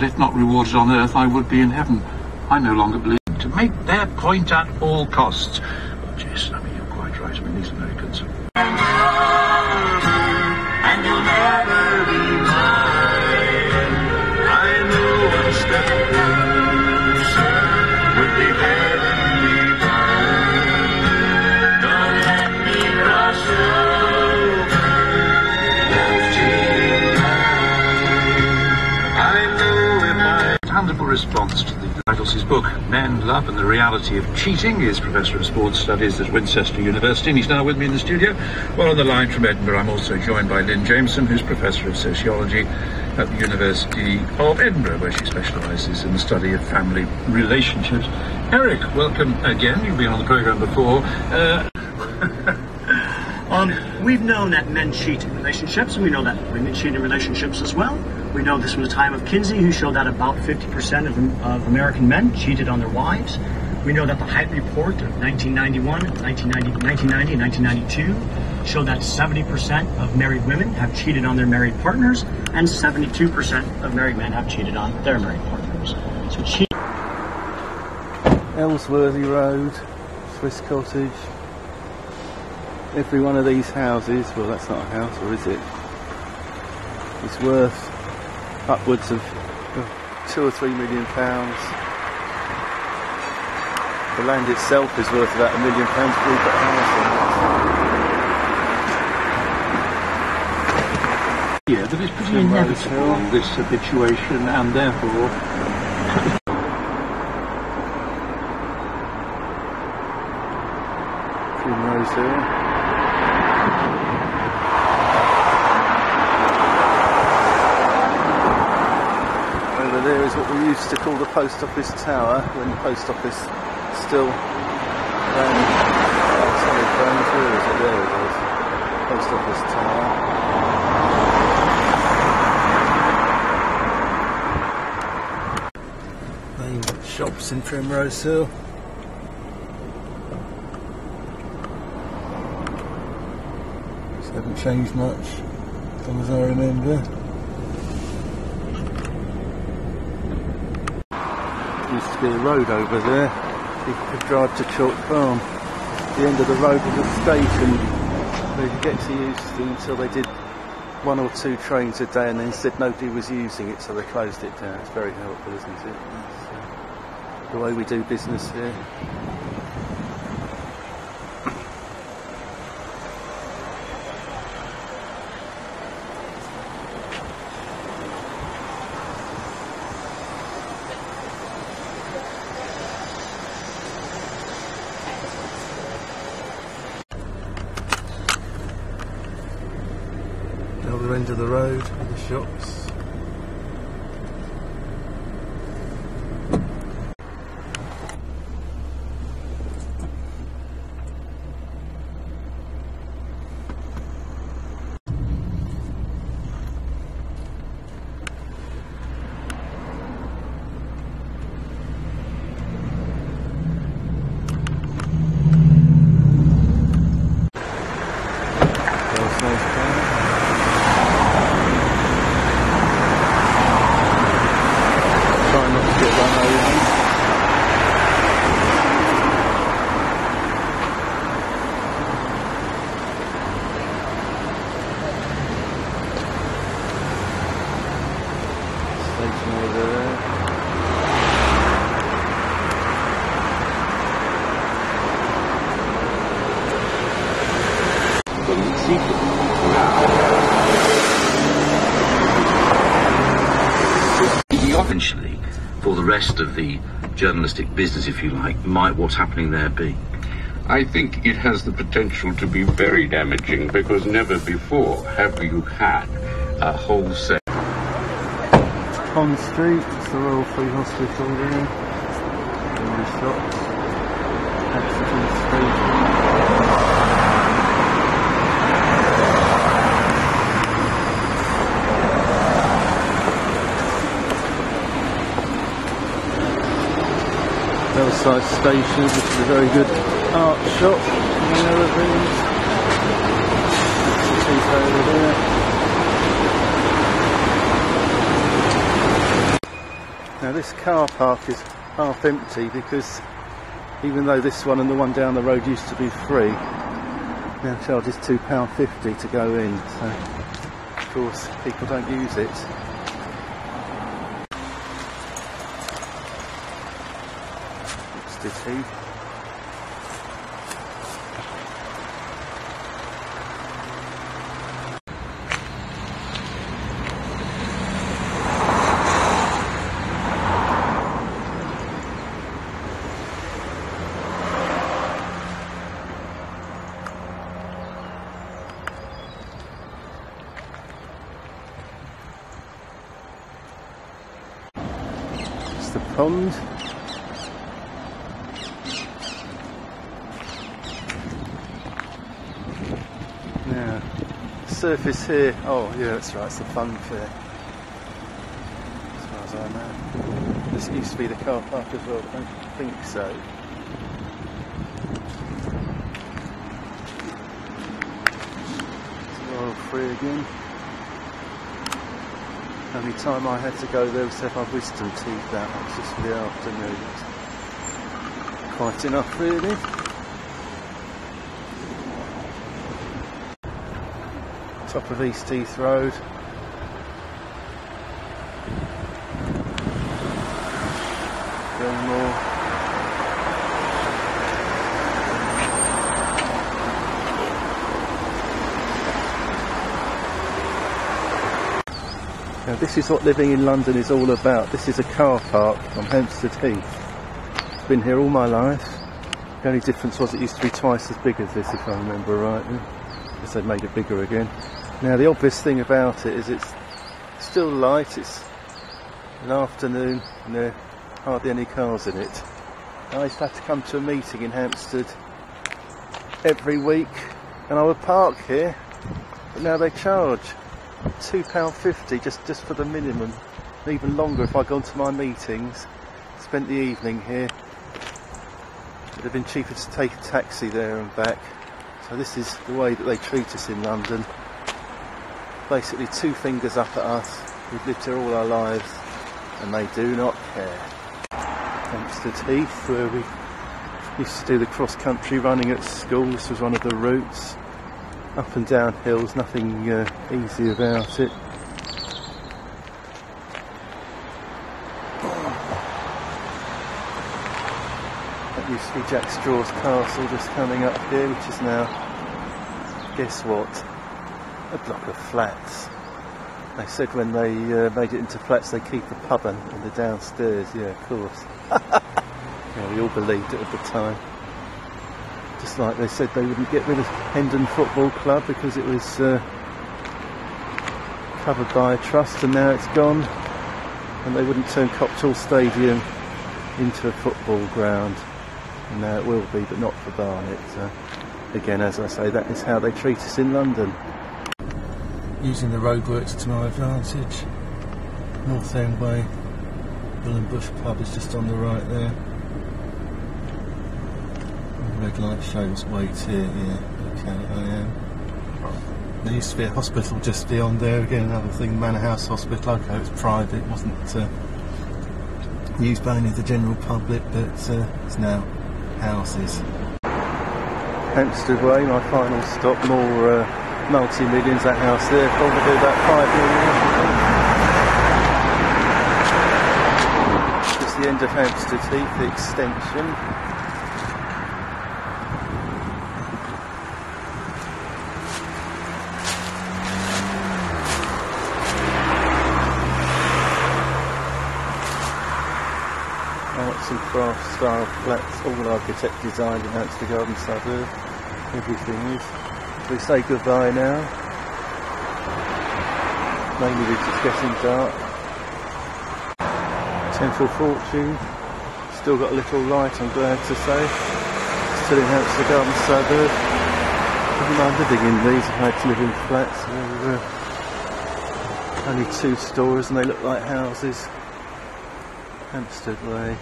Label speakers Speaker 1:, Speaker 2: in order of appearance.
Speaker 1: If not rewarded on earth, I would be in heaven. I no longer believe to make their point at all costs. But yes, I mean, you're quite right. I mean, these Americans. And you'll never be mine. I know one step closer would be heavenly fine. Don't let me cross over. I know if I... Tangible response to the titles his book, Men, Love and the Reality of Cheating. He is Professor of Sports Studies at Winchester University, and he's now with me in the studio. Well, on the line from Edinburgh, I'm also joined by Lynn Jameson, who's Professor of Sociology at the University of Edinburgh, where she specialises in the study of family relationships. Eric, welcome again. You've been on the programme before.
Speaker 2: We've known that men cheat in relationships, and we know that women cheat in relationships as well. We know this from the time of Kinsey, who showed that about 50% of American men cheated on their wives. We know that the Height Report of 1990, 1990, and 1992 showed that 70% of married women have cheated on their married partners, and 72% of married men have cheated on their married partners. So cheating.
Speaker 3: Ellsworthy Road, Swiss Cottage. Every one of these houses, well, that's not a house, or is it? It's worth upwards of £2 or £3 million. The land itself is worth about £1 million. We've got a house in it.
Speaker 1: Yeah, but it's pretty inevitable, this habituation, and therefore...
Speaker 3: Primrose Hill. There is what we used to call the post office tower, when the post office still ran. Sorry, where is it? There it is. Post office tower. Main shops in Primrose Hill. Just haven't changed much, as long as I remember. Used to be a road over there. People could drive to Chalk Farm. The end of the road was a station they could get to use until they did 1 or 2 trains a day, and then said nobody was using it, so they closed it down. It's very helpful, isn't it? It's the way we do business here. Other end of the road with the shops.
Speaker 4: Finchley, for the rest of the journalistic business, if you like, might what's happening there be?
Speaker 5: I think it has the potential to be very damaging, because never before have you had a wholesale...
Speaker 3: Pond Street, it's the Royal Free Hospital there. And the shops. Accident Street. Hillside Station, which is a very good art shop, among other things. That's the tea over there. Now this car park is half empty because even though this one and the one down the road used to be free, now charges £2.50 to go in, so of course people don't use it. Hampstead Heath. The pond. Now, surface here, oh yeah, that's right, it's the fun fair, as far as I know. This used to be the car park as well, I don't think so. It's Royal Free again. Only time I had to go there was to have my wisdom teeth out. That was just for the afternoon. Quite enough, really. Top of East Heath Road. Gilmore. Now this is what living in London is all about. This is a car park on Hampstead Heath. I've been here all my life. The only difference was it used to be twice as big as this, if I remember rightly. I guess they've made it bigger again. Now the obvious thing about it is it's still light, it's an afternoon and there are hardly any cars in it. I used to have to come to a meeting in Hampstead every week and I would park here, but now they charge £2.50 just for the minimum, and even longer if I gone to my meetings, spent the evening here. It would have been cheaper to take a taxi there and back. So this is the way that they treat us in London. Basically 2 fingers up at us. We've lived here all our lives and they do not care. Hampstead Heath, where we used to do the cross-country running at school. This was one of the routes. Up and down hills, nothing easy about it. That used to be Jack Straw's castle just coming up here, which is now, guess what, a block of flats. They said when they made it into flats they keep a pub in the downstairs, yeah, of course. Yeah, we all believed it at the time. Just like they said they wouldn't get rid of Hendon Football Club because it was covered by a trust, and now it's gone, and they wouldn't turn Copthall Stadium into a football ground, and now it will be, but not for Barnet. Again, as I say, that is how they treat us in London. Using the roadworks to my advantage. North End Way, Bull and Bush pub is just on the right there. Red light shows wait here, yeah, okay, I am. There used to be a hospital just beyond there, again another thing, Manor House Hospital. Okay, it was private, it wasn't used by any of the general public, but it's now houses. Hampstead Way, my final stop, more multi-millions, that house there, probably about 5 million. Just the end of Hampstead Heath, the extension. Arts and crafts style flats, all architect designed in Hampstead Garden suburb. Everything is. We say goodbye now. Mainly because it's getting dark. Temple Fortune, still got a little light, I'm glad to say. Still in Hampstead Garden suburb. I wouldn't mind living in these if I had to live in flats. They're only 2 stories and they look like houses. Hampstead Way.